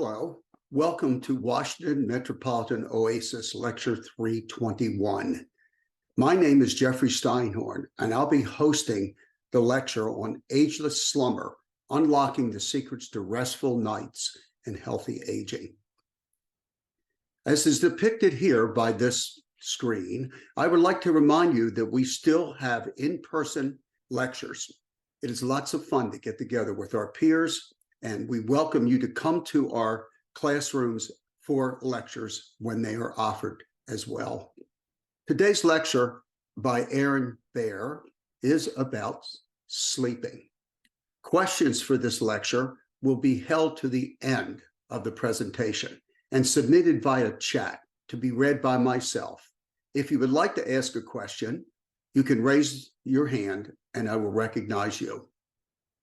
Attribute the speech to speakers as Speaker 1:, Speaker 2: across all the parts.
Speaker 1: Hello, welcome to Washington Metropolitan Oasis Lecture 321. My name is Jeffrey Steinhorn, and I'll be hosting the lecture on Ageless Slumber, Unlocking the Secrets to Restful Nights and Healthy Aging. As is depicted here by this screen, I would like to remind you that we still have in-person lectures. It is lots of fun to get together with our peers, and we welcome you to come to our classrooms for lectures when they are offered as well. Today's lecture by Aaron Baer is about sleeping. Questions for this lecture will be held to the end of the presentation and submitted via chat to be read by myself. If you would like to ask a question, you can raise your hand and I will recognize you.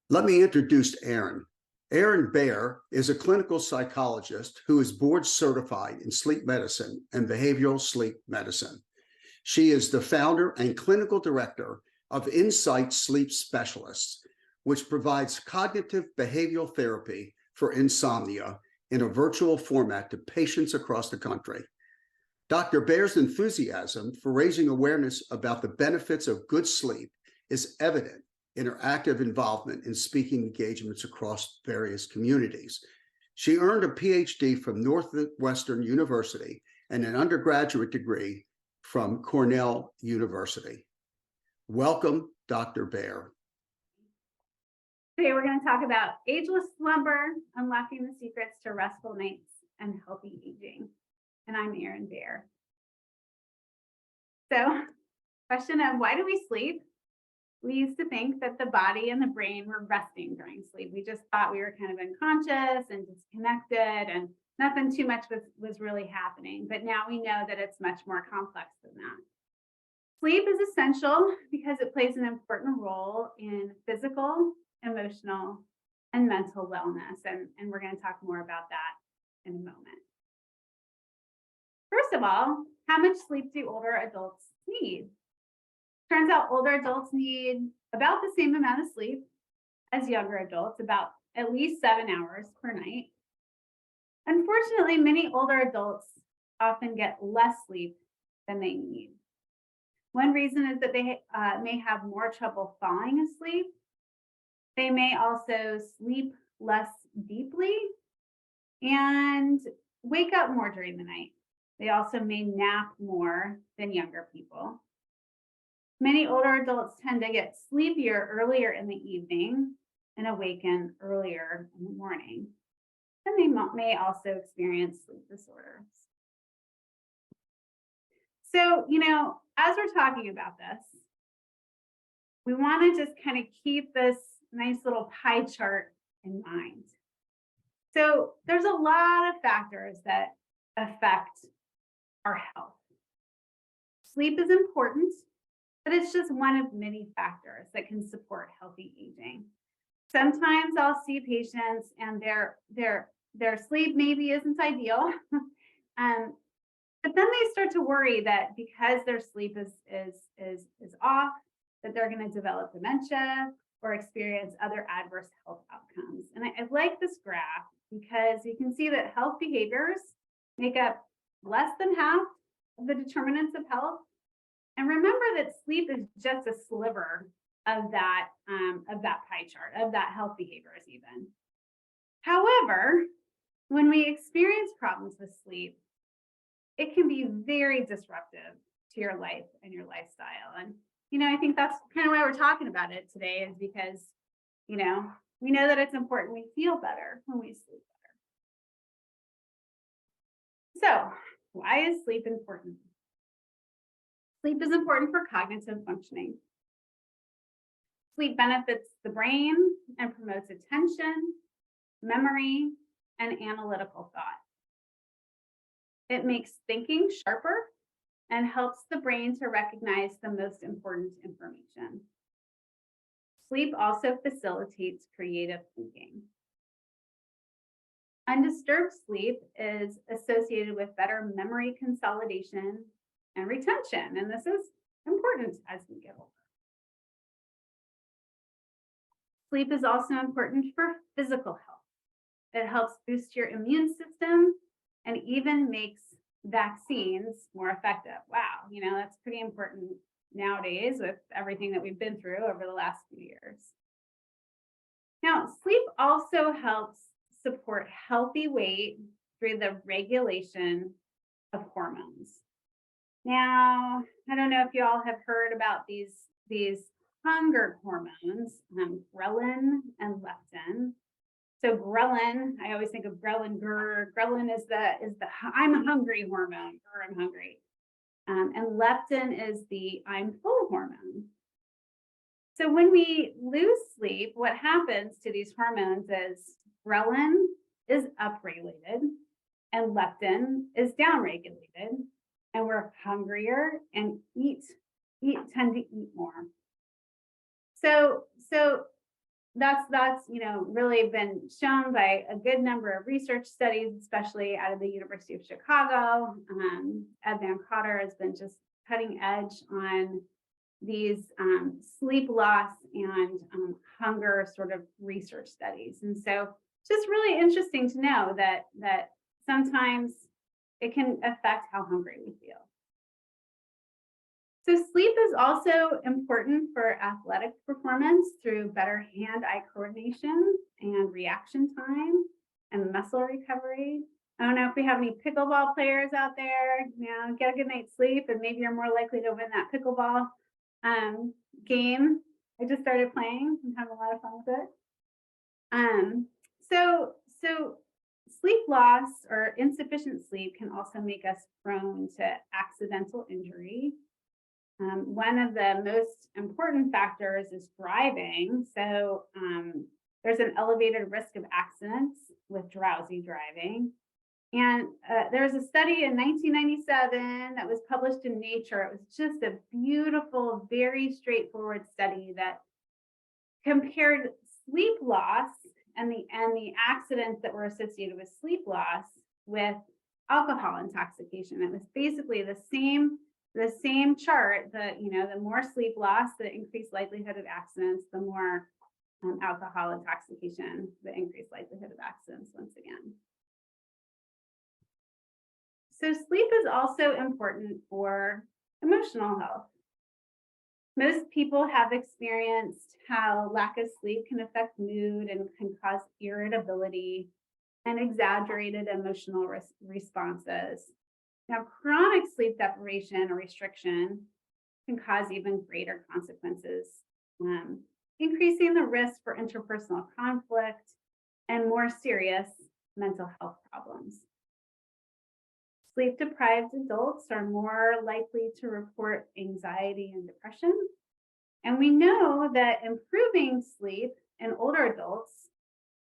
Speaker 1: Let me introduce Aaron. Aaron Baer is a clinical psychologist who is board certified in sleep medicine and behavioral sleep medicine. She is the founder and clinical director of Insight Sleep Specialists, which provides cognitive behavioral therapy for insomnia in a virtual format to patients across the country. Dr. Baer's enthusiasm for raising awareness about the benefits of good sleep is evident in her active involvement in speaking engagements across various communities. She earned a PhD from Northwestern University and an undergraduate degree from Cornell University. Welcome, Dr. Baer.
Speaker 2: Today we're going to talk about Ageless Slumber, Unlocking the Secrets to Restful Nights and Healthy Aging. And I'm Aaron Baer. So, question of why do we sleep? We used to think that the body and the brain were resting during sleep. We just thought we were kind of unconscious and disconnected and nothing too much was really happening. But now we know that it's much more complex than that. Sleep is essential because it plays an important role in physical, emotional, and mental wellness. And we're going to talk more about that in a moment. First of all, how much sleep do older adults need? Turns out older adults need about the same amount of sleep as younger adults, about at least 7 hours per night. Unfortunately, many older adults often get less sleep than they need. One reason is that they may have more trouble falling asleep. They may also sleep less deeply and wake up more during the night. They also may nap more than younger people. Many older adults tend to get sleepier earlier in the evening and awaken earlier in the morning. And they may also experience sleep disorders. So, as we're talking about this, we want to just kind of keep this nice little pie chart in mind. So there's a lot of factors that affect our health. Sleep is important, but it's just one of many factors that can support healthy aging. Sometimes I'll see patients and their sleep maybe isn't ideal, but then they start to worry that because their sleep is off, that they're going to develop dementia or experience other adverse health outcomes. And I like this graph because you can see that health behaviors make up less than half of the determinants of health. And remember that sleep is just a sliver of that pie chart, of that health behaviors even. However, when we experience problems with sleep, it can be very disruptive to your life and your lifestyle. And, I think that's kind of why we're talking about it today is because, we know that it's important we feel better when we sleep better. So, why is sleep important? Sleep is important for cognitive functioning. Sleep benefits the brain and promotes attention, memory, and analytical thought. It makes thinking sharper and helps the brain to recognize the most important information. Sleep also facilitates creative thinking. Undisturbed sleep is associated with better memory consolidation and retention, and this is important as we get older. Sleep is also important for physical health. it helps boost your immune system, and even makes vaccines more effective. Wow, that's pretty important nowadays with everything that we've been through over the last few years. Now, sleep also helps support healthy weight through the regulation of hormones. Now, I don't know if you all have heard about these hunger hormones, ghrelin and leptin. So ghrelin, I always think of ghrelin. Ghrelin is the I'm hungry hormone. I'm hungry, and leptin is the I'm full hormone. So when we lose sleep, what happens to these hormones is ghrelin is upregulated and leptin is downregulated, and we're hungrier and tend to eat more. So that's really been shown by a good number of research studies, especially out of the University of Chicago. Ed Van Cotter has been just cutting edge on these sleep loss and hunger sort of research studies. And so it's just really interesting to know that sometimes it can affect how hungry we feel. So sleep is also important for athletic performance through better hand-eye coordination and reaction time and muscle recovery. I don't know if we have any pickleball players out there. Get a good night's sleep and maybe you're more likely to win that pickleball game. I just started playing and having a lot of fun with it. So sleep loss or insufficient sleep can also make us prone to accidental injury. One of the most important factors is driving. So there's an elevated risk of accidents with drowsy driving. And there was a study in 1997 that was published in Nature. It was just a beautiful, very straightforward study that compared sleep loss and the accidents that were associated with sleep loss with alcohol intoxication. It was basically the same chart. The more sleep loss, the increased likelihood of accidents, the more alcohol intoxication, the increased likelihood of accidents once again. So sleep is also important for emotional health. Most people have experienced how lack of sleep can affect mood and can cause irritability and exaggerated emotional responses. Now, chronic sleep deprivation or restriction can cause even greater consequences, increasing the risk for interpersonal conflict and more serious mental health problems. Sleep-deprived adults are more likely to report anxiety and depression. And we know that improving sleep in older adults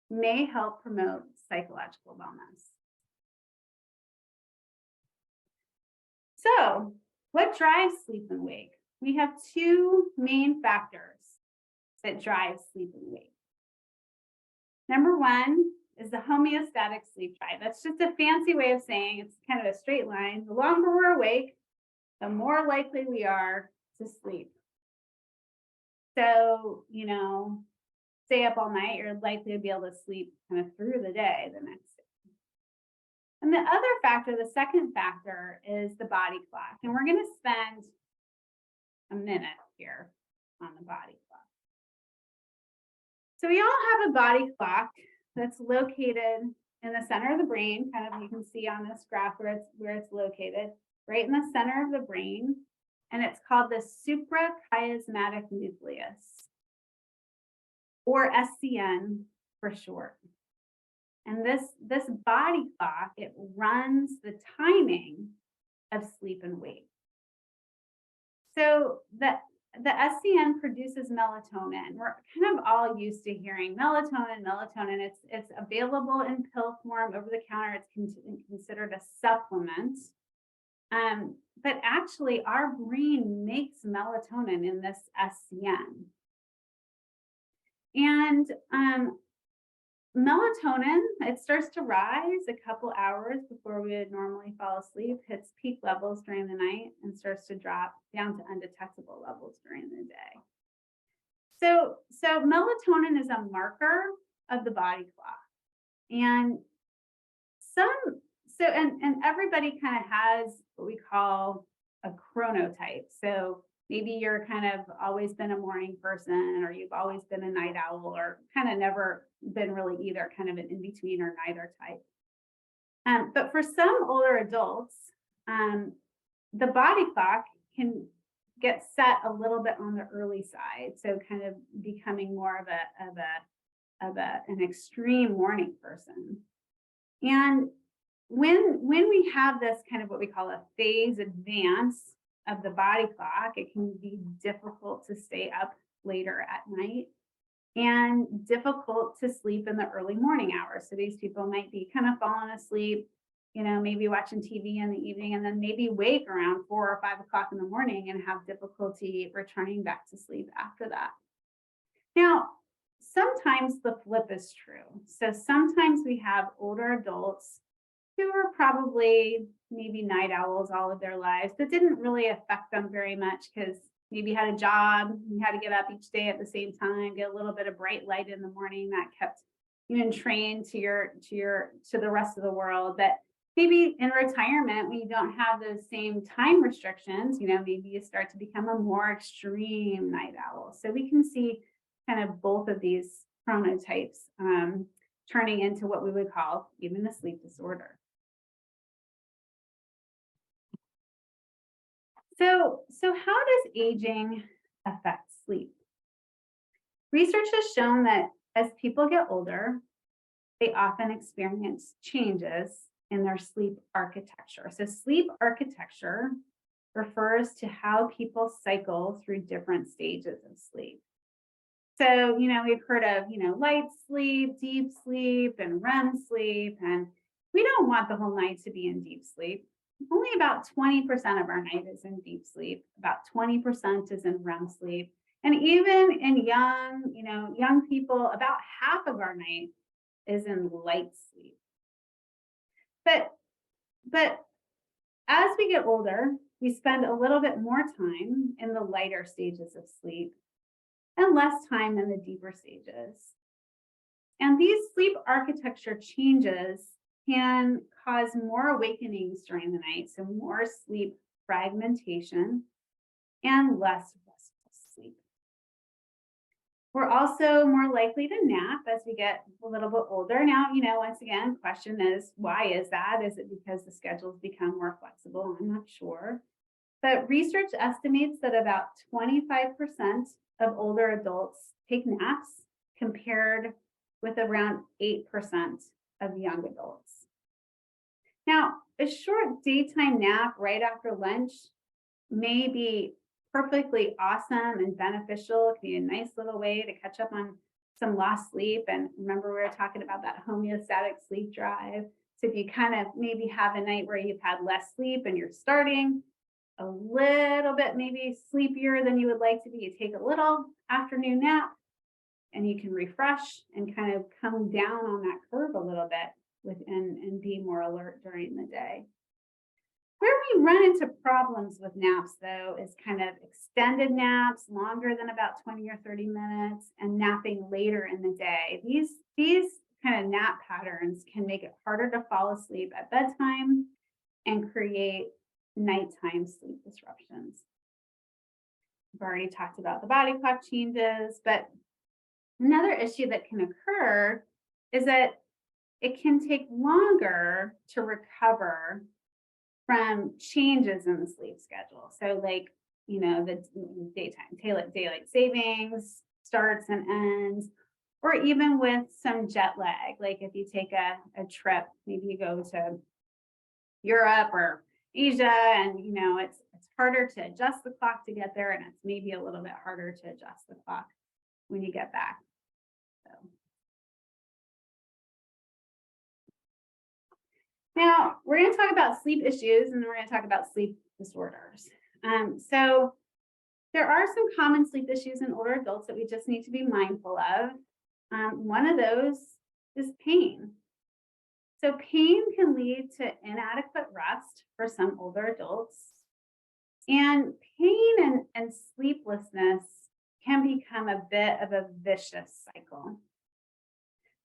Speaker 2: may help promote psychological wellness. So, what drives sleep and wake? We have two main factors that drive sleep and wake. Number one is the homeostatic sleep drive. That's just a fancy way of saying it's kind of a straight line. The longer we're awake, the more likely we are to sleep. So, stay up all night, you're likely to be able to sleep kind of through the day the next day. And the other factor, the second factor, is the body clock. And we're going to spend a minute here on the body clock. So we all have a body clock that's located in the center of the brain, kind of you can see on this graph where it's located, right in the center of the brain. And it's called the suprachiasmatic nucleus, or SCN for short. And this body clock, it runs the timing of sleep and wake. So the SCN produces melatonin. We're kind of all used to hearing melatonin. It's available in pill form over the counter. It's considered a supplement. But actually, our brain makes melatonin in this SCN. And melatonin, it starts to rise a couple hours before we would normally fall asleep, hits peak levels during the night, and starts to drop down to undetectable levels during the day. So melatonin is a marker of the body clock. And and everybody kind of has what we call a chronotype. So maybe you're kind of always been a morning person, or you've always been a night owl, or kind of never been really either, kind of an in-between or neither type. But for some older adults, the body clock can get set a little bit on the early side, so kind of becoming more of an extreme morning person. And when we have this kind of what we call a phase advance of the body clock, it can be difficult to stay up later at night and difficult to sleep in the early morning hours. So these people might be kind of falling asleep, maybe watching TV in the evening, and then maybe wake around 4 or 5 o'clock in the morning and have difficulty returning back to sleep after that. Now, sometimes the flip is true. So sometimes we have older adults who are probably maybe night owls all of their lives, that didn't really affect them very much because maybe had a job, you had to get up each day at the same time, get a little bit of bright light in the morning that kept you entrained to the rest of the world. That maybe in retirement, when you don't have those same time restrictions, maybe you start to become a more extreme night owl. So we can see kind of both of these chronotypes turning into what we would call even a sleep disorder. So how does aging affect sleep? Research has shown that as people get older, they often experience changes in their sleep architecture. So sleep architecture refers to how people cycle through different stages of sleep. So, we've heard of, light sleep, deep sleep, and REM sleep, and we don't want the whole night to be in deep sleep. Only about 20% of our night is in deep sleep. About 20% is in REM sleep. And even in young people, about half of our night is in light sleep. But as we get older, we spend a little bit more time in the lighter stages of sleep and less time in the deeper stages. And these sleep architecture changes can cause more awakenings during the night, so more sleep fragmentation and less restful sleep. We're also more likely to nap as we get a little bit older. Now, once again, question is, why is that? Is it because the schedules become more flexible? I'm not sure. But research estimates that about 25% of older adults take naps, compared with around 8% of young adults. Now, a short daytime nap right after lunch may be perfectly awesome and beneficial. It can be a nice little way to catch up on some lost sleep. And remember, we were talking about that homeostatic sleep drive. So if you kind of maybe have a night where you've had less sleep and you're starting a little bit maybe sleepier than you would like to be, you take a little afternoon nap and you can refresh and kind of come down on that curve a little bit and be more alert during the day. Where we run into problems with naps, though, is kind of extended naps, longer than about 20 or 30 minutes, and napping later in the day. These kind of nap patterns can make it harder to fall asleep at bedtime and create nighttime sleep disruptions. We've already talked about the body clock changes, but another issue that can occur is that it can take longer to recover from changes in the sleep schedule. So like, the daylight savings starts and ends, or even with some jet lag. Like if you take a trip, maybe you go to Europe or Asia, and it's harder to adjust the clock to get there, and it's maybe a little bit harder to adjust the clock when you get back. So now we're going to talk about sleep issues, and then we're going to talk about sleep disorders. So there are some common sleep issues in older adults that we just need to be mindful of. One of those is pain. So pain can lead to inadequate rest for some older adults. And pain and sleeplessness can become a bit of a vicious cycle.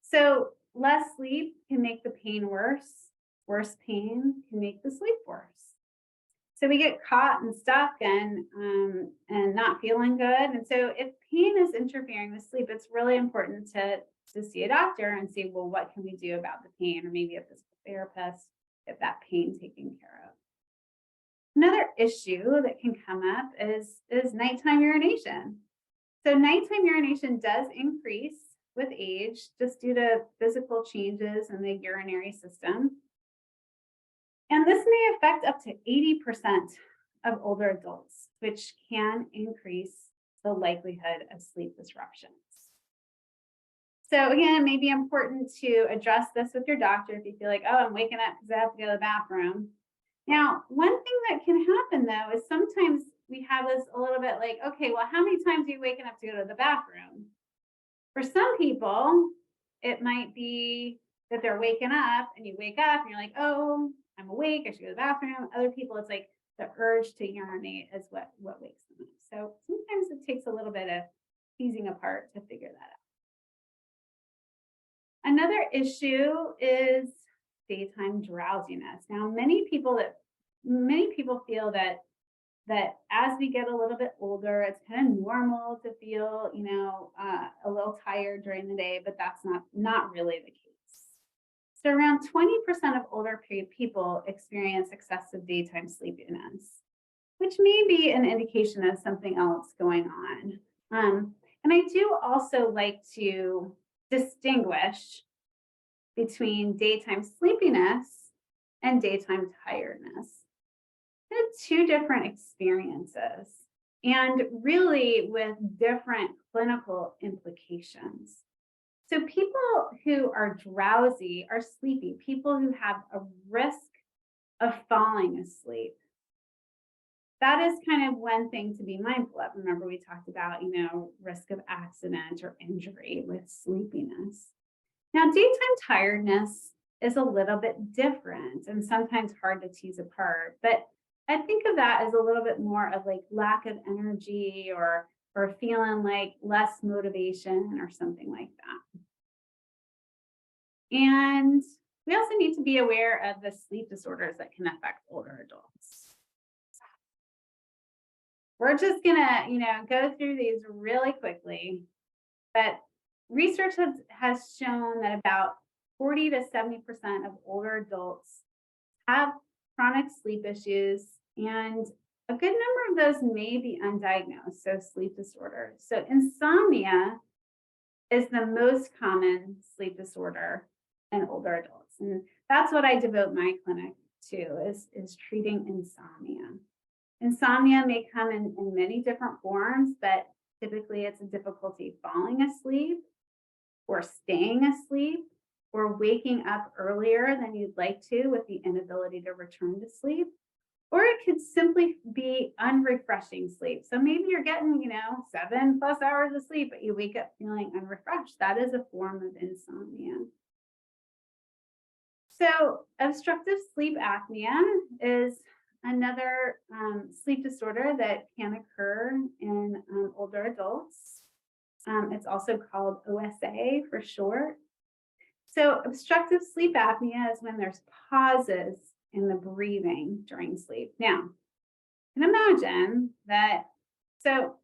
Speaker 2: So less sleep can make the pain worse. Worse pain can make the sleep worse. So we get caught and stuck and not feeling good. And so if pain is interfering with sleep, it's really important to see a doctor and see, well, what can we do about the pain? Or maybe if it's a therapist, get that pain taken care of. Another issue that can come up is nighttime urination. So nighttime urination does increase with age just due to physical changes in the urinary system. And this may affect up to 80% of older adults, which can increase the likelihood of sleep disruptions. So again, it may be important to address this with your doctor if you feel like, oh, I'm waking up because I have to go to the bathroom. Now, one thing that can happen though is sometimes we have this a little bit like, okay, well, how many times are you waking up to go to the bathroom? For some people, it might be that they're waking up and you wake up and you're like, oh, I'm awake, I should go to the bathroom. Other people, it's like the urge to urinate is what wakes them up. So sometimes it takes a little bit of teasing apart to figure that out. Another issue is daytime drowsiness. Now, many people feel that as we get a little bit older, it's kind of normal to feel, a little tired during the day, but that's not really the case. So around 20% of older people experience excessive daytime sleepiness, which may be an indication of something else going on. And I do also like to distinguish between daytime sleepiness and daytime tiredness. They're two different experiences and really with different clinical implications. So people who are drowsy are sleepy, people who have a risk of falling asleep. That is kind of one thing to be mindful of. Remember, we talked about, risk of accident or injury with sleepiness. Now, daytime tiredness is a little bit different and sometimes hard to tease apart, but I think of that as a little bit more of like lack of energy or feeling like less motivation or something like that. And we also need to be aware of the sleep disorders that can affect older adults. We're just gonna, go through these really quickly, but research has shown that about 40 to 70% of older adults have chronic sleep issues, and a good number of those may be undiagnosed, so sleep disorders. So insomnia is the most common sleep disorder in older adults. And that's what I devote my clinic to is treating insomnia. Insomnia may come in many different forms, but typically it's a difficulty falling asleep or staying asleep or waking up earlier than you'd like to with the inability to return to sleep. Or it could simply be unrefreshing sleep. So maybe you're getting, 7+ hours of sleep, but you wake up feeling unrefreshed. That is a form of insomnia. So obstructive sleep apnea is another sleep disorder that can occur in older adults. It's also called OSA for short. So obstructive sleep apnea is when there's pauses in the breathing during sleep. Now, you can imagine that, so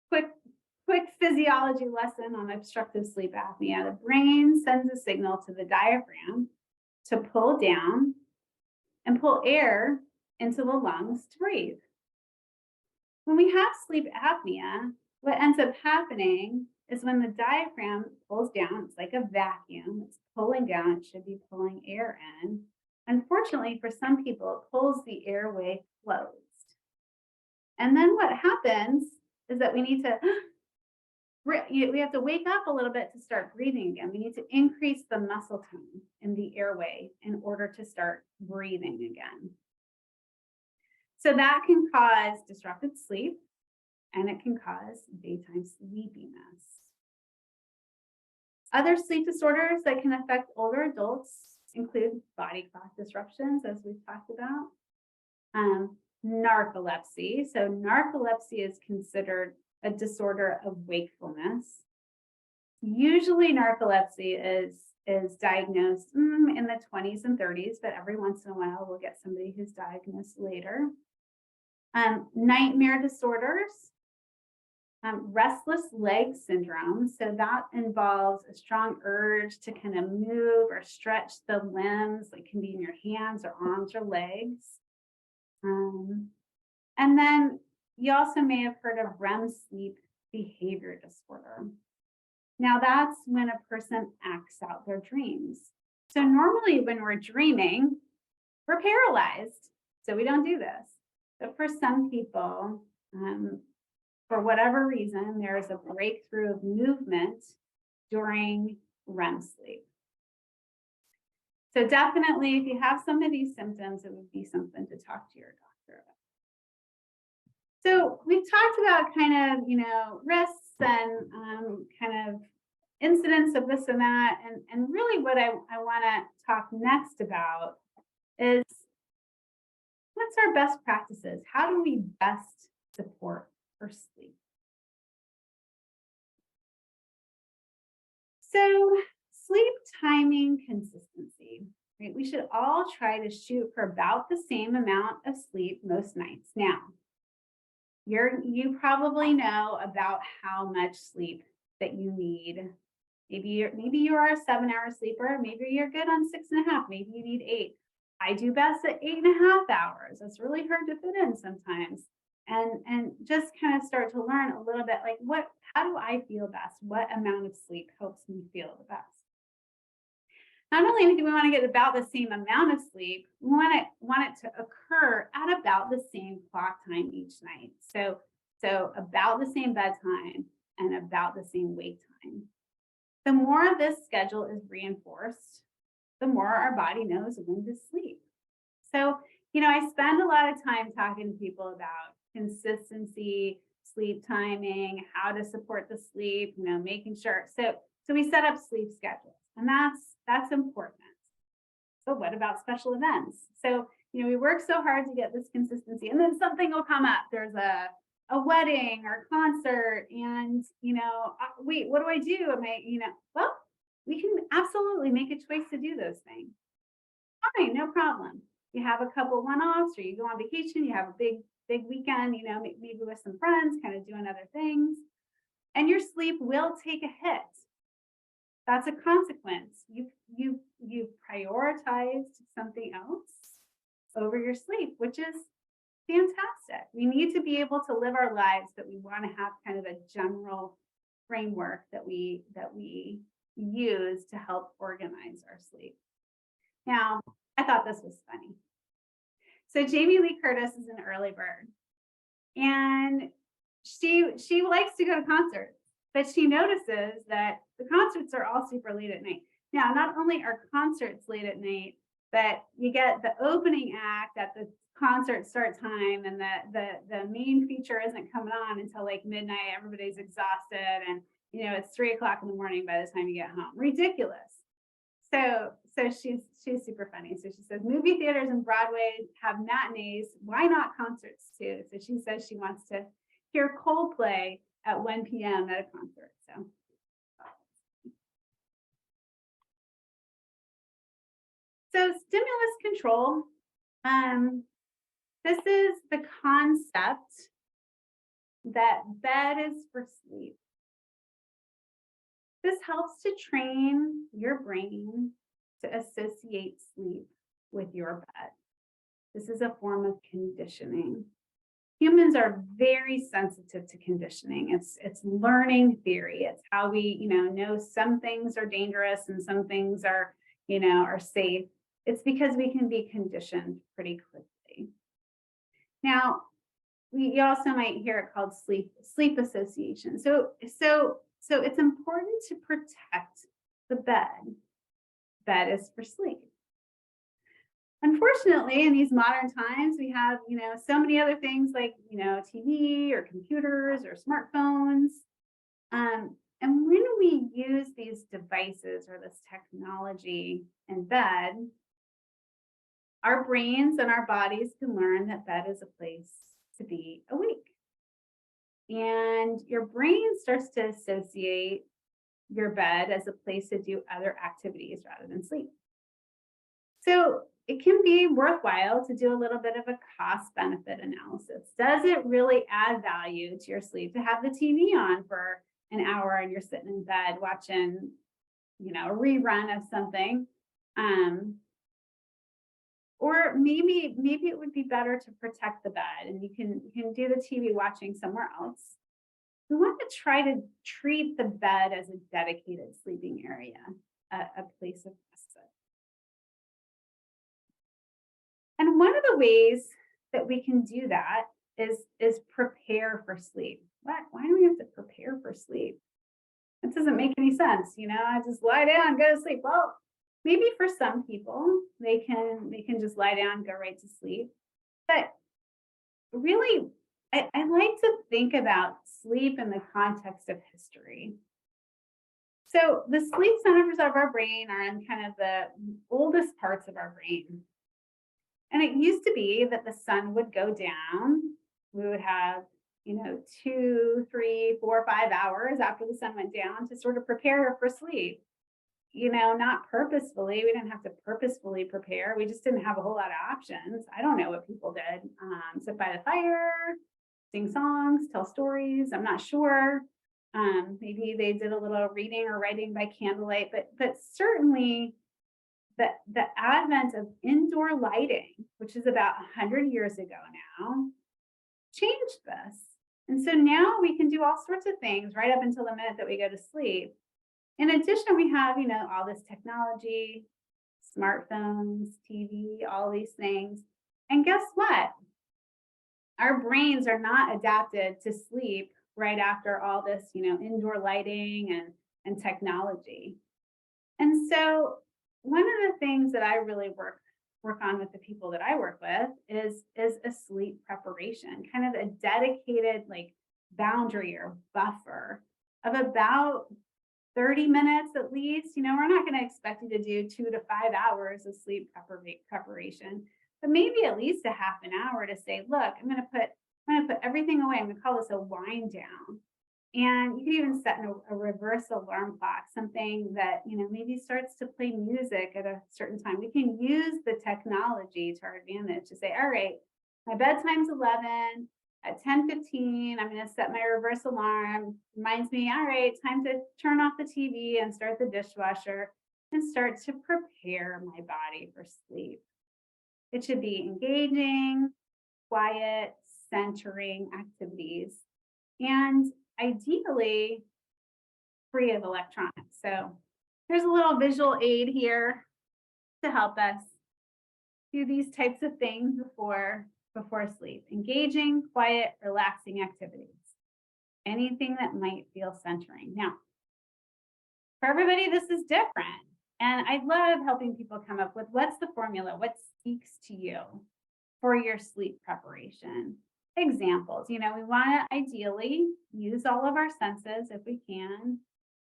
Speaker 2: quick physiology lesson on obstructive sleep apnea. The brain sends a signal to the diaphragm to pull down and pull air into the lungs to breathe. When we have sleep apnea, what ends up happening is when the diaphragm pulls down, it's like a vacuum, it's pulling down, it should be pulling air in. Unfortunately, for some people, it pulls the airway closed. And then what happens is that we have to wake up a little bit to start breathing again. We need to increase the muscle tone in the airway in order to start breathing again. So that can cause disrupted sleep and it can cause daytime sleepiness. Other sleep disorders that can affect older adults include body clock disruptions, as we've talked about, narcolepsy. So narcolepsy is considered a disorder of wakefulness. Usually narcolepsy is diagnosed in the 20s and 30s, but every once in a while we'll get somebody who's diagnosed later. Nightmare disorders, restless leg syndrome. So that involves a strong urge to kind of move or stretch the limbs, like can be in your hands or arms or legs. And then you also may have heard of REM sleep behavior disorder. Now that's when a person acts out their dreams. So normally when we're dreaming, we're paralyzed. So we don't do this. But for some people, for whatever reason, there is a breakthrough of movement during REM sleep. So definitely, if you have some of these symptoms, it would be something to talk to your doctor about. So we've talked about kind of, risks and kind of incidents of this and that. And really what I want to talk next about is what's our best practices? How do we best support for sleep? So sleep timing consistency, right? We should all try to shoot for about the same amount of sleep most nights. Now, you probably know about how much sleep that you need. Maybe you are a 7-hour sleeper. Maybe you're good on 6.5. Maybe you need 8. I do best at 8.5 hours. It's really hard to fit in sometimes. And just kind of start to learn a little bit like how do I feel best? What amount of sleep helps me feel the best? Not only do we want to get about the same amount of sleep, we want it to occur at about the same clock time each night. So about the same bedtime and about the same wake time. The more this schedule is reinforced, the more our body knows when to sleep. So, I spend a lot of time talking to people about consistency, sleep timing, how to support the sleep, making sure. So we set up sleep schedules, and that's important. But what about special events? So, we work so hard to get this consistency, and then something will come up. There's a wedding or concert, and wait, what do I do? Well, we can absolutely make a choice to do those things. Fine, no problem. You have a couple one-offs, or you go on vacation, you have a big weekend, maybe with some friends, kind of doing other things, and your sleep will take a hit. That's a consequence. You prioritized something else over your sleep, which is fantastic. We need to be able to live our lives that we want to have kind of a general framework that we use to help organize our sleep. Now, I thought this was funny. So Jamie Lee Curtis is an early bird, and she likes to go to concerts, but she notices that the concerts are all super late at night. Now, not only are concerts late at night, but you get the opening act at the concert start time, and the main feature isn't coming on until like midnight. Everybody's exhausted, and it's 3 o'clock in the morning by the time you get home. Ridiculous. So she's super funny. So she says movie theaters and Broadway have matinees. Why not concerts too? So she says she wants to hear Coldplay at 1 p.m. at a concert. So stimulus control. This is the concept that bed is for sleep. This helps to train your brain to associate sleep with your bed. This is a form of conditioning. Humans are very sensitive to conditioning. It's learning theory. It's how we, know some things are dangerous and some things are, are safe. It's because we can be conditioned pretty quickly. Now, you also might hear it called sleep association. So it's important to protect the bed. Bed is for sleep. Unfortunately, in these modern times, we have, so many other things like, TV or computers or smartphones. And when we use these devices or this technology in bed, our brains and our bodies can learn that bed is a place to be awake. And your brain starts to associate your bed as a place to do other activities rather than sleep. So it can be worthwhile to do a little bit of a cost benefit analysis. Does it really add value to your sleep to have the TV on for an hour and you're sitting in bed watching, a rerun of something? Or maybe it would be better to protect the bed and you can do the TV watching somewhere else. We want to try to treat the bed as a dedicated sleeping area, a place of respite. And one of the ways that we can do that is prepare for sleep. Why do we have to prepare for sleep? That doesn't make any sense. I just lie down, go to sleep. Well, maybe for some people, they can just lie down, go right to sleep. But really, I like to think about sleep in the context of history. So the sleep centers of our brain are in kind of the oldest parts of our brain. And it used to be that the sun would go down. We would have, 2, 3, 4, 5 hours after the sun went down to sort of prepare for sleep. Not purposefully. We didn't have to purposefully prepare. We just didn't have a whole lot of options. I don't know what people did. Sit by the fire, sing songs, tell stories. I'm not sure. Maybe they did a little reading or writing by candlelight, but certainly the advent of indoor lighting, which is about 100 years ago now, changed this. And so now we can do all sorts of things right up until the minute that we go to sleep. In addition, we have, all this technology, smartphones, TV, all these things. And guess what? Our brains are not adapted to sleep right after all this, indoor lighting and technology. And so one of the things that I really work on with the people that I work with is a sleep preparation, kind of a dedicated boundary or buffer of about 30 minutes at least. We're not going to expect you to do 2 to 5 hours of sleep preparation, but maybe at least a half an hour to say, look, I'm going to put everything away. I'm going to call this a wind down. And you can even set a reverse alarm clock, something that, maybe starts to play music at a certain time. We can use the technology to our advantage to say, all right, my bedtime's 11. At 10:15, I'm going to set my reverse alarm. Reminds me, all right, time to turn off the TV and start the dishwasher and start to prepare my body for sleep. It should be engaging, quiet, centering activities, and ideally free of electronics. So there's a little visual aid here to help us do these types of things before sleep. Engaging, quiet, relaxing activities. Anything that might feel centering. Now, for everybody, this is different. And I love helping people come up with what's the formula, what speaks to you for your sleep preparation. Examples, we want to ideally use all of our senses if we can,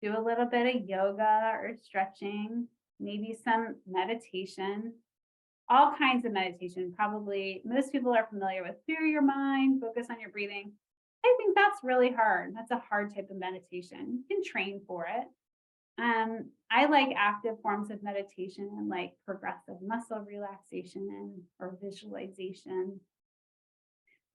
Speaker 2: do a little bit of yoga or stretching, maybe some meditation. All kinds of meditation. Probably most people are familiar with clear your mind, focus on your breathing. I think that's really hard. That's a hard type of meditation. You can train for it. I like active forms of meditation and like progressive muscle relaxation or visualization.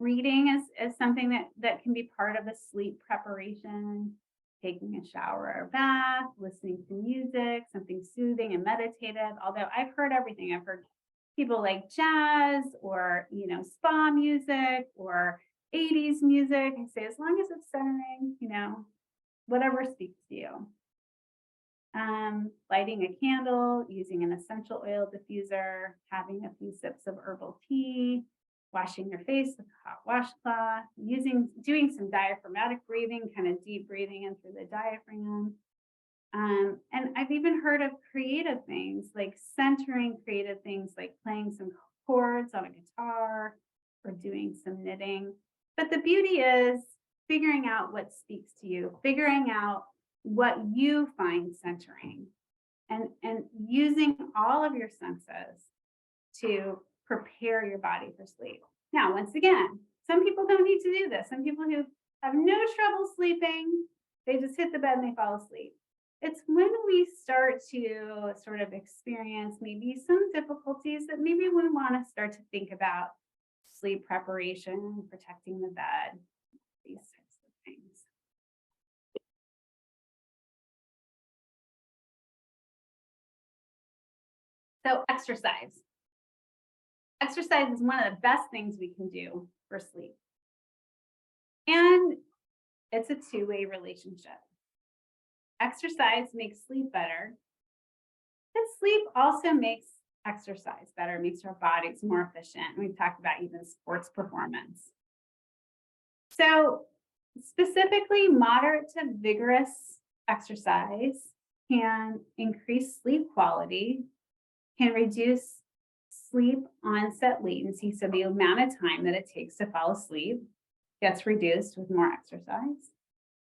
Speaker 2: Reading is something that can be part of a sleep preparation. Taking a shower or bath, listening to music, something soothing and meditative. Although I've heard everything. I've heard people like jazz or, spa music or 80s music. I say, as long as it's centering, whatever speaks to you. Lighting a candle, using an essential oil diffuser, having a few sips of herbal tea, washing your face with a hot washcloth, doing some diaphragmatic breathing, kind of deep breathing in through the diaphragm. And I've even heard of creative things like centering creative things like playing some chords on a guitar or doing some knitting. But the beauty is figuring out what speaks to you, figuring out what you find centering, and using all of your senses to prepare your body for sleep. Now, once again, some people don't need to do this. Some people who have no trouble sleeping, they just hit the bed and they fall asleep. it's when we start to sort of experience maybe some difficulties that maybe we want to start to think about sleep preparation, protecting the bed, these types of things. So exercise. Exercise is one of the best things we can do for sleep. And it's a two-way relationship. Exercise makes sleep better, but sleep also makes exercise better, makes our bodies more efficient. We've talked about even sports performance. So specifically, moderate to vigorous exercise can increase sleep quality, can reduce sleep onset latency. So the amount of time that it takes to fall asleep gets reduced with more exercise,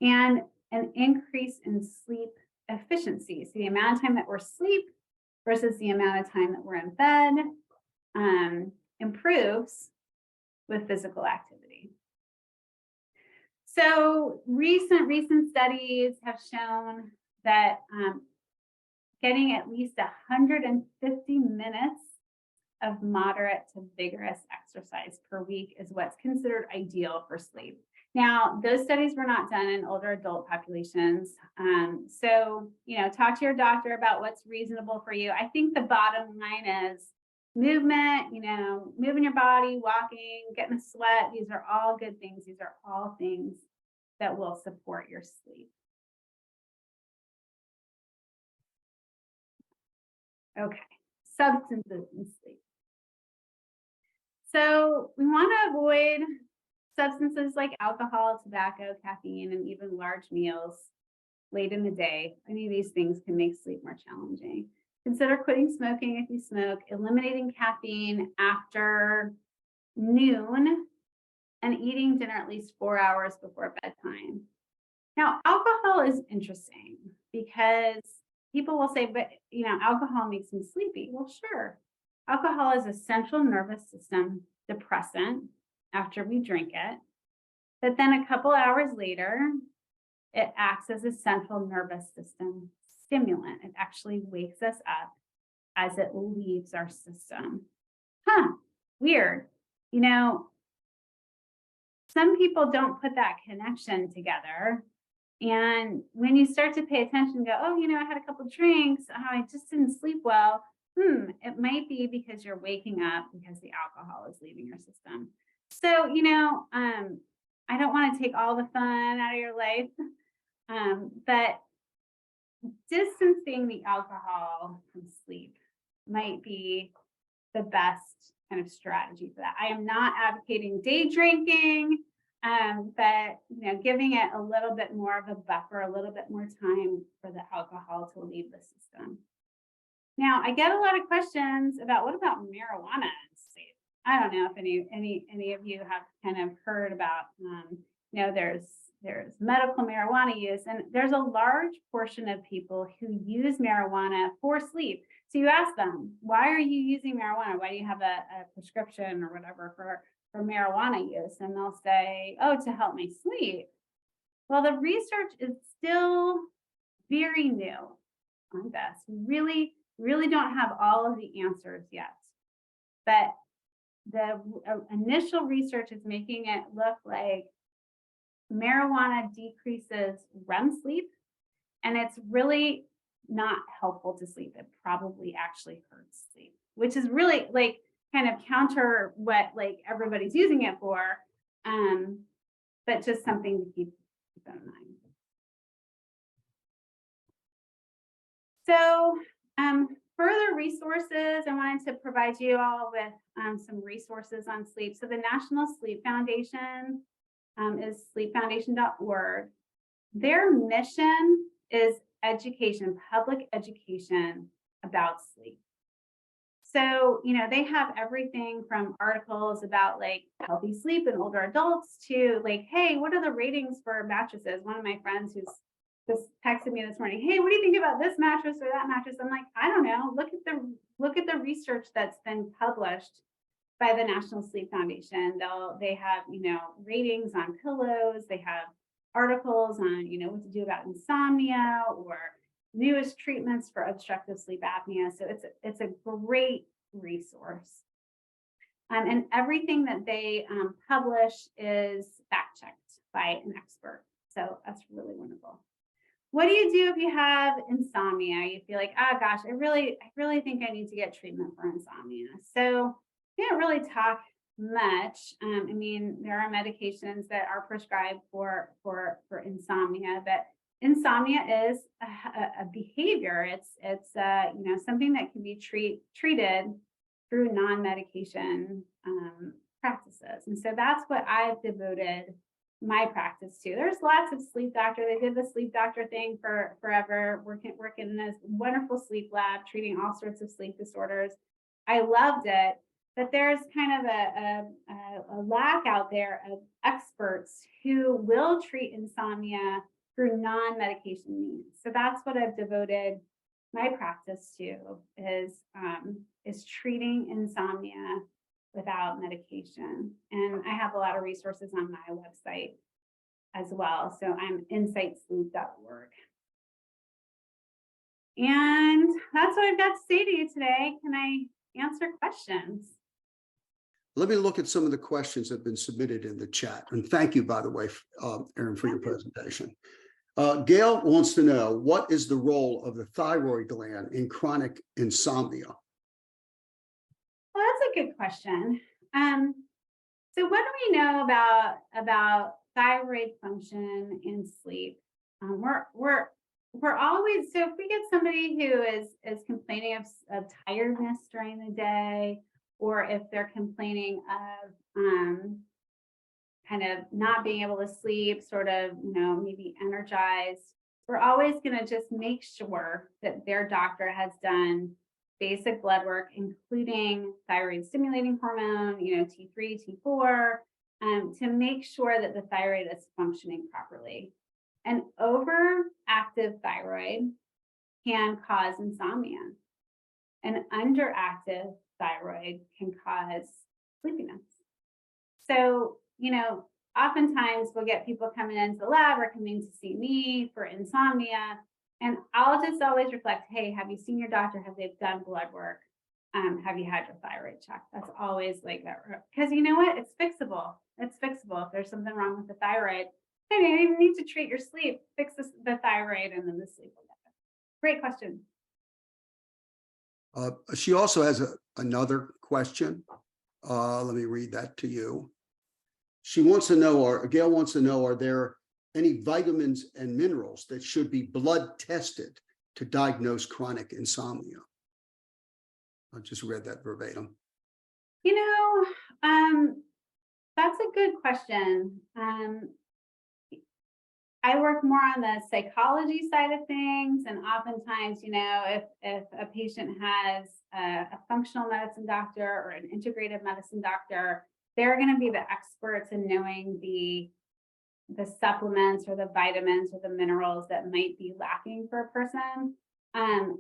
Speaker 2: and an increase in sleep efficiency. So the amount of time that we're asleep versus the amount of time that we're in bed improves with physical activity. So recent studies have shown that getting at least 150 minutes of moderate to vigorous exercise per week is what's considered ideal for sleep. Now, those studies were not done in older adult populations. So, talk to your doctor about what's reasonable for you. I think the bottom line is movement, moving your body, walking, getting a sweat. These are all good things. These are all things that will support your sleep. Okay, substances in sleep. So we want to avoid substances like alcohol, tobacco, caffeine, and even large meals late in the day. Any of these things can make sleep more challenging. Consider quitting smoking if you smoke, eliminating caffeine after noon, and eating dinner at least 4 hours before bedtime. Now, alcohol is interesting because people will say, but alcohol makes me sleepy. Well, sure. Alcohol is a central nervous system depressant after we drink it. But then a couple hours later, it acts as a central nervous system stimulant. It actually wakes us up as it leaves our system. Weird. Some people don't put that connection together. And when you start to pay attention, go, oh, I had a couple drinks. Oh, I just didn't sleep well. It might be because you're waking up because the alcohol is leaving your system. So, I don't want to take all the fun out of your life, but distancing the alcohol from sleep might be the best kind of strategy for that. I am not advocating day drinking, but giving it a little bit more of a buffer, a little bit more time for the alcohol to leave the system. Now, I get a lot of questions about what about marijuana in sleep? I don't know if any of you have kind of heard about, there's medical marijuana use, and there's a large portion of people who use marijuana for sleep. So you ask them, why are you using marijuana? Why do you have a prescription or whatever for marijuana use? And they'll say, oh, to help me sleep. Well, the research is still very new on this. We really don't have all of the answers yet. But the initial research is making it look like marijuana decreases REM sleep, and it's really not helpful to sleep. It probably actually hurts sleep, which is really kind of counter what everybody's using it for, but just something to keep in mind. So further resources, I wanted to provide you all with some resources on sleep. So the National Sleep Foundation is sleepfoundation.org. Their mission is education, public education about sleep. So, they have everything from articles about healthy sleep in older adults to hey, what are the ratings for mattresses? One of my friends who's just texted me this morning, hey, what do you think about this mattress or that mattress? I'm like, I don't know. Look at the research that's been published by the National Sleep Foundation. They have, ratings on pillows. They have articles on, what to do about insomnia or, newest treatments for obstructive sleep apnea. So it's a great resource. And everything that they publish is fact checked by an expert. So that's really wonderful. What do you do if you have insomnia? You feel like, oh gosh, I really think I need to get treatment for insomnia. So we can't really talk much. I mean, there are medications that are prescribed for insomnia, but insomnia is a behavior. It's something that can be treated through non-medication practices. And so that's what I've devoted my practice to. There's lots of sleep doctor. They did the sleep doctor thing for forever, working in this wonderful sleep lab, treating all sorts of sleep disorders. I loved it, but there's kind of a lack out there of experts who will treat insomnia through non-medication means. So that's what I've devoted my practice to is treating insomnia without medication. And I have a lot of resources on my website as well. So I'm insightsleep.org. And that's what I've got to say to you today. Can I answer questions?
Speaker 1: Let me look at some of the questions that have been submitted in the chat. And thank you, by the way, Erin, for your presentation. Gail wants to know, what is the role of the thyroid gland in chronic insomnia?
Speaker 2: Well, that's a good question. So what do we know about thyroid function in sleep? We're always, so if we get somebody who is complaining of tiredness during the day, or if they're complaining of kind of not being able to sleep, sort of, maybe energized, we're always going to just make sure that their doctor has done basic blood work, including thyroid stimulating hormone, T3, T4, to make sure that the thyroid is functioning properly. An overactive thyroid can cause insomnia. An underactive thyroid can cause sleepiness. So, oftentimes we'll get people coming into the lab or coming to see me for insomnia. And I'll just always reflect, hey, have you seen your doctor? Have they done blood work? Have you had your thyroid checked? That's always like that. Because you know what? It's fixable. It's fixable. If there's something wrong with the thyroid, hey, you don't even need to treat your sleep. Fix the thyroid and then the sleep will get better. Great question.
Speaker 1: She also has another question. Let me read that to you. She wants to know, or Gail wants to know, are there any vitamins and minerals that should be blood tested to diagnose chronic insomnia? I just read that verbatim.
Speaker 2: That's a good question. I work more on the psychology side of things, and oftentimes, if a patient has a functional medicine doctor or an integrative medicine doctor, they're going to be the experts in knowing the supplements or the vitamins or the minerals that might be lacking for a person. And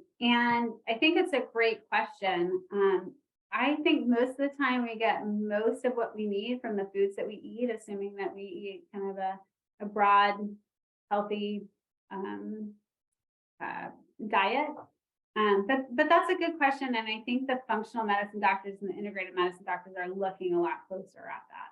Speaker 2: I think it's a great question. I think most of the time we get most of what we need from the foods that we eat, assuming that we eat kind of a broad, healthy diet. But that's a good question. And I think the functional medicine doctors and the integrated medicine doctors are looking a lot closer at that.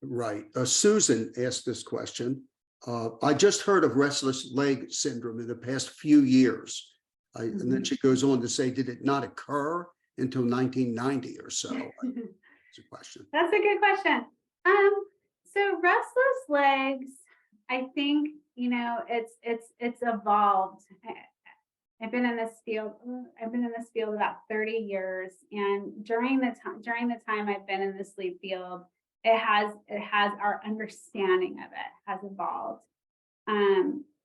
Speaker 1: Right. Susan asked this question. I just heard of restless leg syndrome in the past few years. And then she goes on to say, did it not occur until 1990 or so? That's a question.
Speaker 2: That's a good question. So restless legs, I think, it's evolved. I've been in this field about 30 years. And during the time I've been in the sleep field, it has our understanding of it has evolved.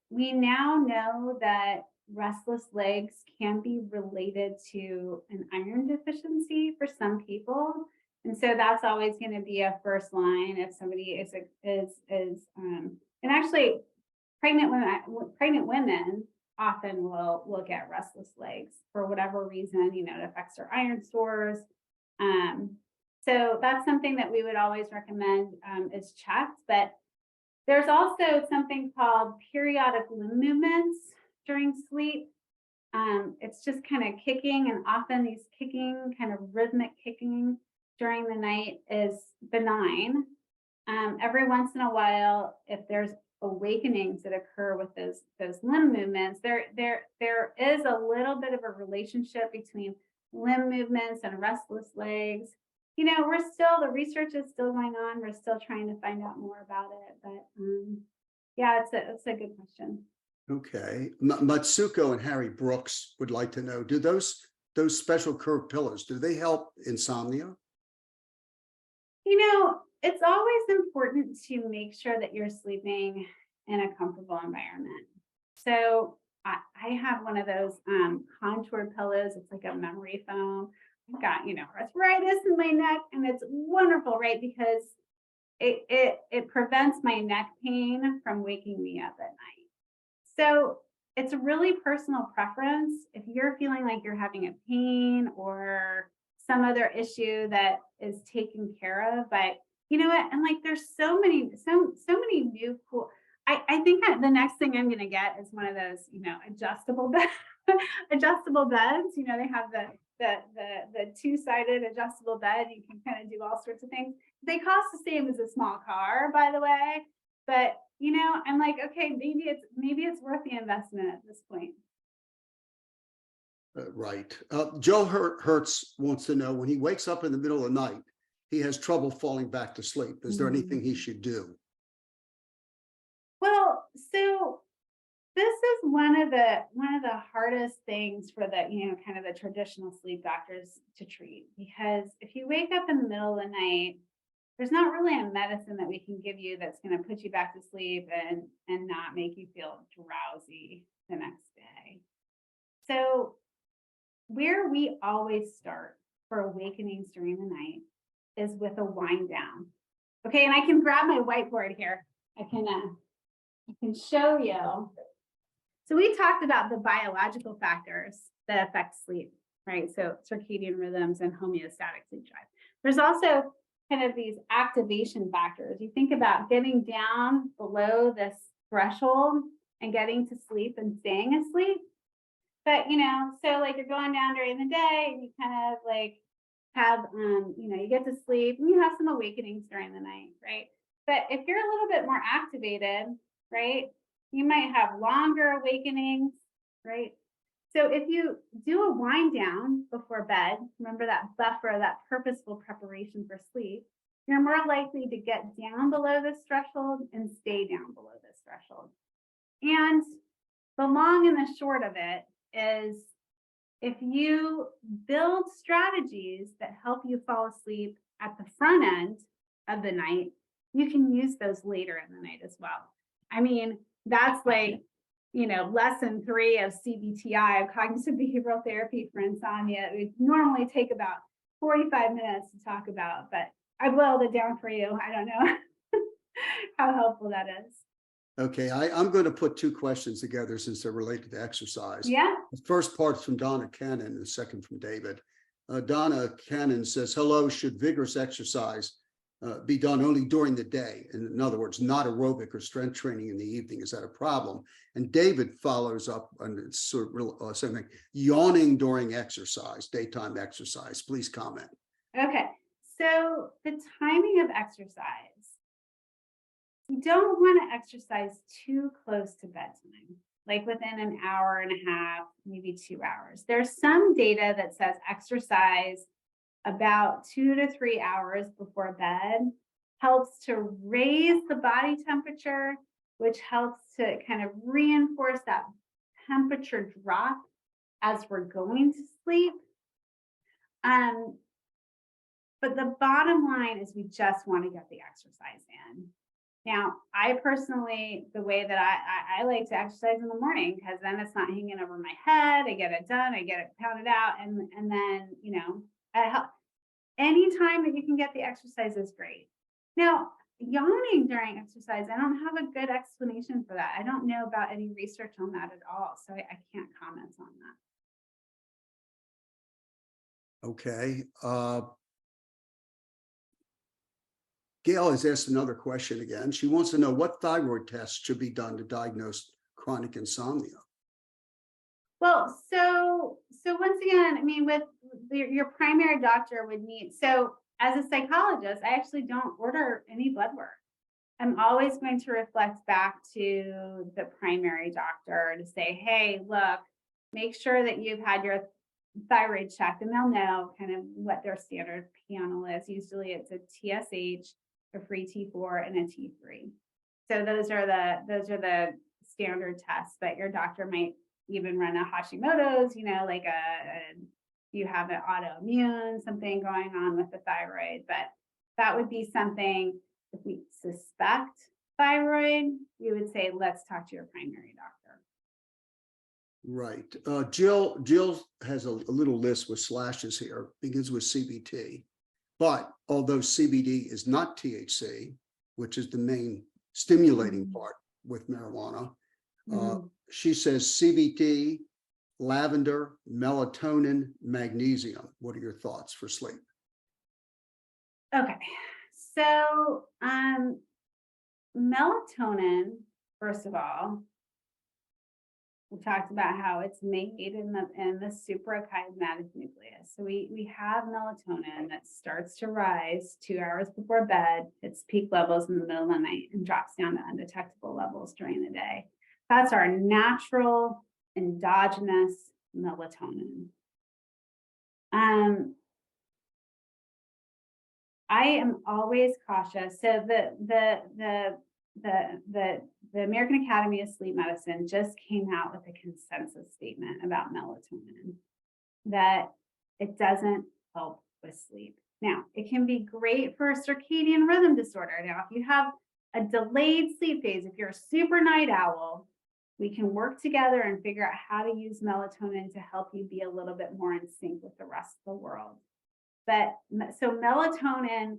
Speaker 2: We now know that restless legs can be related to an iron deficiency for some people. And so that's always going to be a first line if somebody is and actually pregnant women often will get restless legs for whatever reason, it affects their iron stores. So that's something that we would always recommend is checked. But there's also something called periodic limb movements, during sleep. It's just kind of kicking, and often these kicking, kind of rhythmic kicking during the night is benign. Every once in a while, if there's awakenings that occur with those limb movements, there is a little bit of a relationship between limb movements and restless legs. The research is still going on. We're still trying to find out more about it, but yeah, it's a good question.
Speaker 1: Okay. Matsuko and Harry Brooks would like to know, do those special curved pillows, do they help insomnia?
Speaker 2: It's always important to make sure that you're sleeping in a comfortable environment. So I have one of those contoured pillows. It's like a memory foam. I've got, arthritis in my neck, and it's wonderful, right? Because it prevents my neck pain from waking me up at night. So it's a really personal preference. If you're feeling like you're having a pain or some other issue that is taken care of, but you know what? And like, there's so many new cool. I think the next thing I'm going to get is one of those, adjustable adjustable beds. They have the two-sided adjustable bed. You can kind of do all sorts of things. They cost the same as a small car, by the way. But I'm like, okay, maybe it's worth the investment at this point.
Speaker 1: Right. Joe Hertz wants to know, when he wakes up in the middle of the night, he has trouble falling back to sleep. Is there anything he should do?
Speaker 2: Well, so this is one of the hardest things for the, kind of the traditional sleep doctors to treat, because if you wake up in the middle of the night, there's not really a medicine that we can give you that's going to put you back to sleep and not make you feel drowsy the next day. So where we always start for awakenings during the night is with a wind down. Okay, and I can grab my whiteboard here. I can show you. So we talked about the biological factors that affect sleep, right? So circadian rhythms and homeostatic sleep drive. There's also kind of these activation factors. You think about getting down below this threshold and getting to sleep and staying asleep. But, so like you're going down during the day and you kind of like have, you get to sleep and you have some awakenings during the night, right? But if you're a little bit more activated, right, you might have longer awakenings, right? So if you do a wind down before bed, remember that buffer, that purposeful preparation for sleep, you're more likely to get down below this threshold and stay down below this threshold. And the long and the short of it is, if you build strategies that help you fall asleep at the front end of the night, you can use those later in the night as well. I mean, that's like, lesson 3 of CBTI, of cognitive behavioral therapy for insomnia. It would normally take about 45 minutes to talk about, but I boiled it down for you. I don't know how helpful that is.
Speaker 1: Okay, I'm going to put 2 questions together since they're related to exercise.
Speaker 2: Yeah.
Speaker 1: The first part's from Donna Cannon, the second from David. Donna Cannon says, hello, should vigorous exercise be done only during the day? In other words, not aerobic or strength training in the evening. Is that a problem? And David follows up on sort of something, yawning during exercise, daytime exercise. Please comment.
Speaker 2: Okay, so the timing of exercise. You don't want to exercise too close to bedtime, like within an hour and a half, maybe 2 hours. There's some data that says exercise about 2 to 3 hours before bed helps to raise the body temperature, which helps to kind of reinforce that temperature drop as we're going to sleep. But the bottom line is we just want to get the exercise in. Now, I personally, the way that I like to exercise in the morning, because then it's not hanging over my head. I get it done, I get it pounded out, and then, anytime that you can get the exercise is great. Now, yawning during exercise, I don't have a good explanation for that. I don't know about any research on that at all, so I can't comment on that.
Speaker 1: Okay. Gail has asked another question again. She wants to know what thyroid tests should be done to diagnose chronic insomnia.
Speaker 2: Well, so once again, I mean, with your primary doctor would need, so as a psychologist, I actually don't order any blood work. I'm always going to reflect back to the primary doctor to say, hey, look, make sure that you've had your thyroid checked, and they'll know kind of what their standard panel is. Usually it's a TSH, a free T4, and a T3. So those are the standard tests, but your doctor might even run a Hashimoto's, like you have an autoimmune, something going on with the thyroid. But that would be something, if we suspect thyroid, we would say, let's talk to your primary doctor.
Speaker 1: Right. Jill has a little list with slashes here, begins with CBT. But although CBD is not THC, which is the main stimulating part with marijuana, she says CBD, lavender, melatonin, magnesium. What are your thoughts for sleep?
Speaker 2: Okay. So melatonin, first of all, we talked about how it's made in the suprachiasmatic nucleus. So we have melatonin that starts to rise 2 hours before bed. Its peak levels in the middle of the night and drops down to undetectable levels during the day. That's our natural endogenous melatonin. I am always cautious. So the American Academy of Sleep Medicine just came out with a consensus statement about melatonin, that it doesn't help with sleep. Now, it can be great for a circadian rhythm disorder. Now, if you have a delayed sleep phase, if you're a super night owl, we can work together and figure out how to use melatonin to help you be a little bit more in sync with the rest of the world. But so melatonin,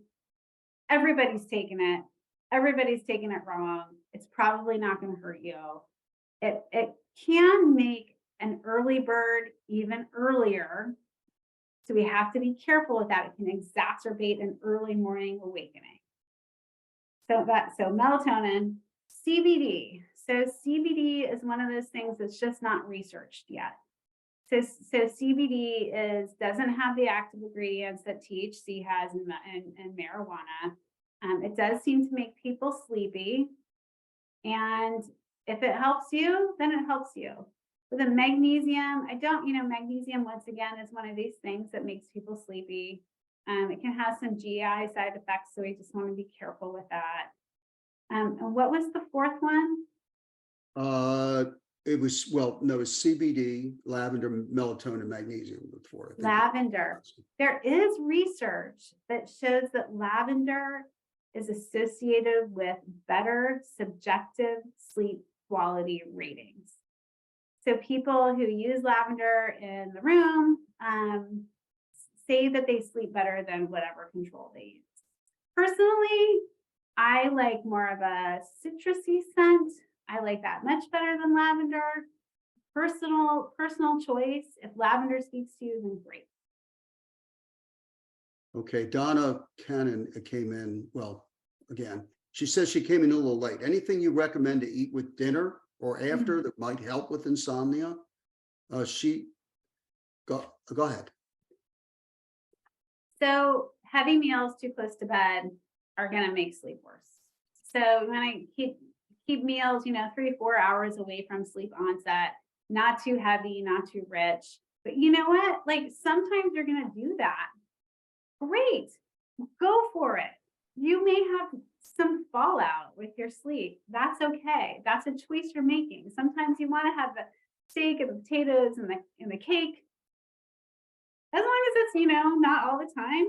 Speaker 2: everybody's taking it. Everybody's taking it wrong. It's probably not going to hurt you. It can make an early bird even earlier. So we have to be careful with that. It can exacerbate an early morning awakening. So melatonin, CBD. So CBD is one of those things that's just not researched yet. So CBD doesn't have the active ingredients that THC has in marijuana. It does seem to make people sleepy. And if it helps you, then it helps you. With the magnesium, magnesium, once again, is one of these things that makes people sleepy. It can have some GI side effects, so we just want to be careful with that. And what was the fourth one?
Speaker 1: It was CBD, lavender, melatonin, magnesium before.
Speaker 2: Lavender. There is research that shows that lavender is associated with better subjective sleep quality ratings. So people who use lavender in the room say that they sleep better than whatever control they use. Personally, I like more of a citrusy scent. I like that much better than lavender. Personal choice. If lavender speaks to you, then great.
Speaker 1: Okay, Donna Cannon came in. Well, again, she says she came in a little late. Anything you recommend to eat with dinner or after that might help with insomnia? Go ahead.
Speaker 2: So heavy meals too close to bed are going to make sleep worse. So when I keep meals, 3-4 hours away from sleep onset, not too heavy, not too rich. But you know what? Like sometimes you're going to do that. Great, go for it. You may have some fallout with your sleep. That's okay. That's a choice you're making. Sometimes you want to have the steak and the potatoes and the cake. As long as it's, not all the time.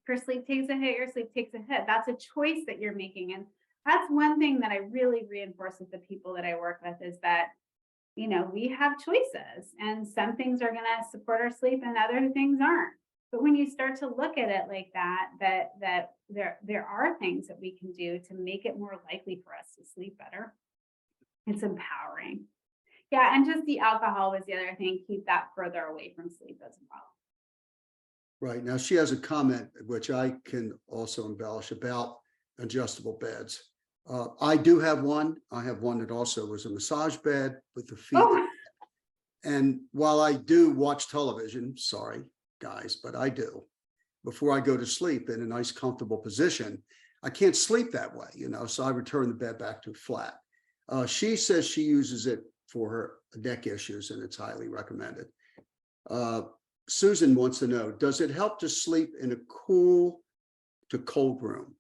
Speaker 2: If your sleep takes a hit, your sleep takes a hit. That's a choice that you're making. And that's one thing that I really reinforce with the people that I work with is that, we have choices and some things are going to support our sleep and other things aren't. But when you start to look at it like that there are things that we can do to make it more likely for us to sleep better. It's empowering. Yeah, and just the alcohol was the other thing. Keep that further away from sleep as well.
Speaker 1: Right. Now she has a comment, which I can also embellish about adjustable beds. I do have one. I have one that also was a massage bed with the feet.
Speaker 2: Oh.
Speaker 1: And while I do watch television, sorry, guys, but I do, before I go to sleep in a nice, comfortable position, I can't sleep that way, so I return the bed back to flat. She says she uses it for her neck issues and it's highly recommended. Susan wants to know, does it help to sleep in a cool to cold room?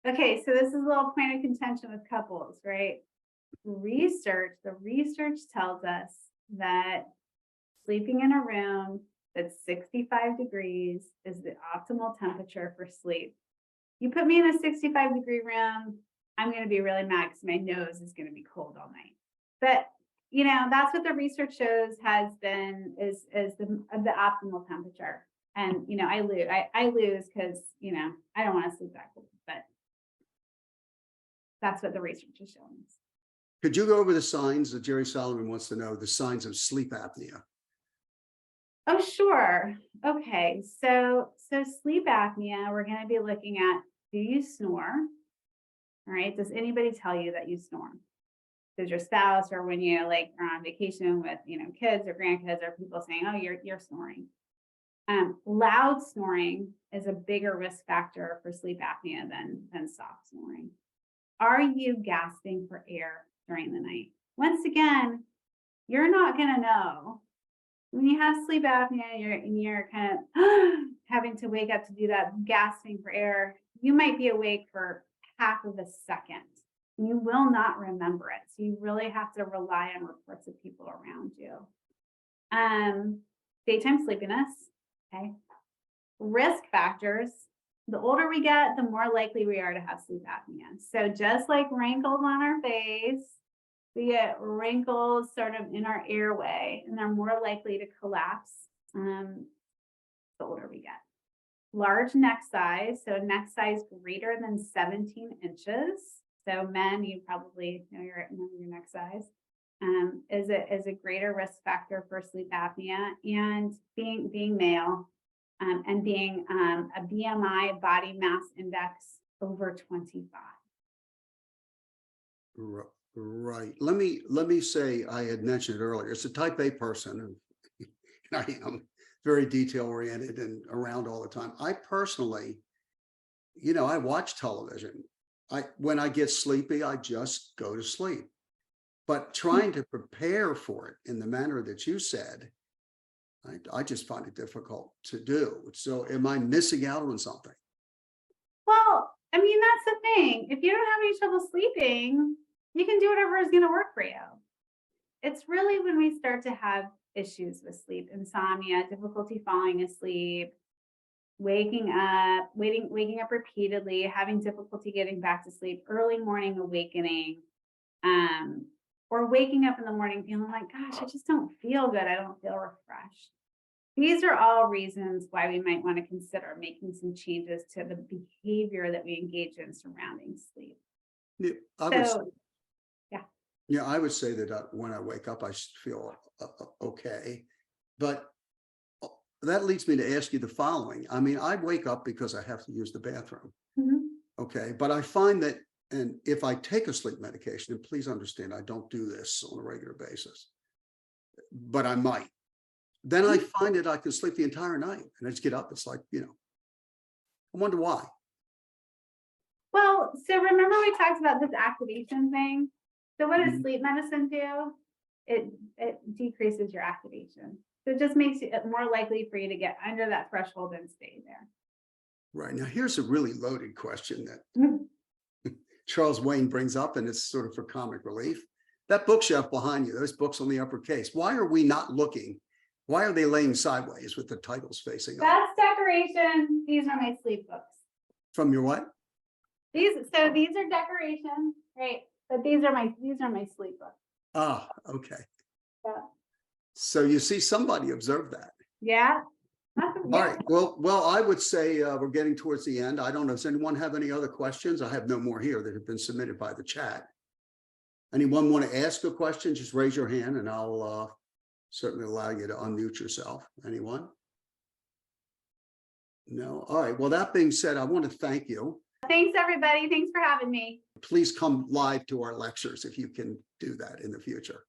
Speaker 2: Okay, so this is a little point of contention with couples, right? The research tells us that sleeping in a room that's 65 degrees is the optimal temperature for sleep. You put me in a 65-degree room, I'm going to be really mad because my nose is going to be cold all night. But that's what the research shows has been is the optimal temperature. And I lose because I don't want to sleep that cold, but that's what the research is showing us.
Speaker 1: Could you go over the signs that Jerry Solomon wants to know, the signs of sleep apnea?
Speaker 2: Oh, sure. Okay. So sleep apnea, we're going to be looking at, do you snore? All right. Does anybody tell you that you snore? Does your spouse, or when you are on vacation with, kids or grandkids, or people saying, oh, you're snoring? Loud snoring is a bigger risk factor for sleep apnea than soft snoring. Are you gasping for air during the night? Once again, you're not going to know. When you have sleep apnea, you're kind of having to wake up to do that gasping for air. You might be awake for half of a second. You will not remember it. So you really have to rely on reports of people around you. Daytime sleepiness. Okay. Risk factors. The older we get, the more likely we are to have sleep apnea. So just like wrinkles on our face, we get wrinkles sort of in our airway, and they're more likely to collapse the older we get. Large neck size, so neck size greater than 17 inches. So men, you probably know your neck size, is a greater risk factor for sleep apnea, and being male, and being a BMI, body mass index, over 25.
Speaker 1: Right. Let me say, I had mentioned it earlier, it's a type A person, and I am very detail oriented and around all the time. I personally, I watch television. When I get sleepy, I just go to sleep. But trying to prepare for it in the manner that you said, I just find it difficult to do. So am I missing out on something?
Speaker 2: Well, I mean, that's the thing. If you don't have any trouble sleeping, you can do whatever is going to work for you. It's really when we start to have issues with sleep, insomnia, difficulty falling asleep, waking up repeatedly, having difficulty getting back to sleep, early morning awakening, or waking up in the morning feeling like, gosh, I just don't feel good. I don't feel refreshed. These are all reasons why we might want to consider making some changes to the behavior that we engage in surrounding sleep.
Speaker 1: Yeah, I would say that when I wake up, I feel okay. But that leads me to ask you the following. I mean, I wake up because I have to use the bathroom.
Speaker 2: Mm-hmm.
Speaker 1: Okay. But I find that, and if I take a sleep medication, and please understand, I don't do this on a regular basis, but I might. Then I find that I can sleep the entire night and I just get up. It's like, I wonder why.
Speaker 2: Well, so remember we talked about this activation thing? So what does sleep medicine do? It decreases your activation. So it just makes it more likely for you to get under that threshold and stay there.
Speaker 1: Right. Now, here's a really loaded question that Charles Wayne brings up, and it's sort of for comic relief. That bookshelf behind you, those books on the upper case, why are we not looking? Why are they laying sideways with the titles facing up?
Speaker 2: That's decoration. These are my sleep books.
Speaker 1: From your what?
Speaker 2: These are decorations, right? But these are my sleep books.
Speaker 1: Ah, okay.
Speaker 2: Yeah.
Speaker 1: So you see, somebody observed that.
Speaker 2: Yeah.
Speaker 1: All right. Well, I would say we're getting towards the end. I don't know. Does anyone have any other questions? I have no more here that have been submitted by the chat. Anyone want to ask a question? Just raise your hand and I'll certainly allow you to unmute yourself. Anyone? No. All right. Well, that being said, I want to thank you.
Speaker 2: Thanks, everybody. Thanks for having me.
Speaker 1: Please come live to our lectures if you can do that in the future.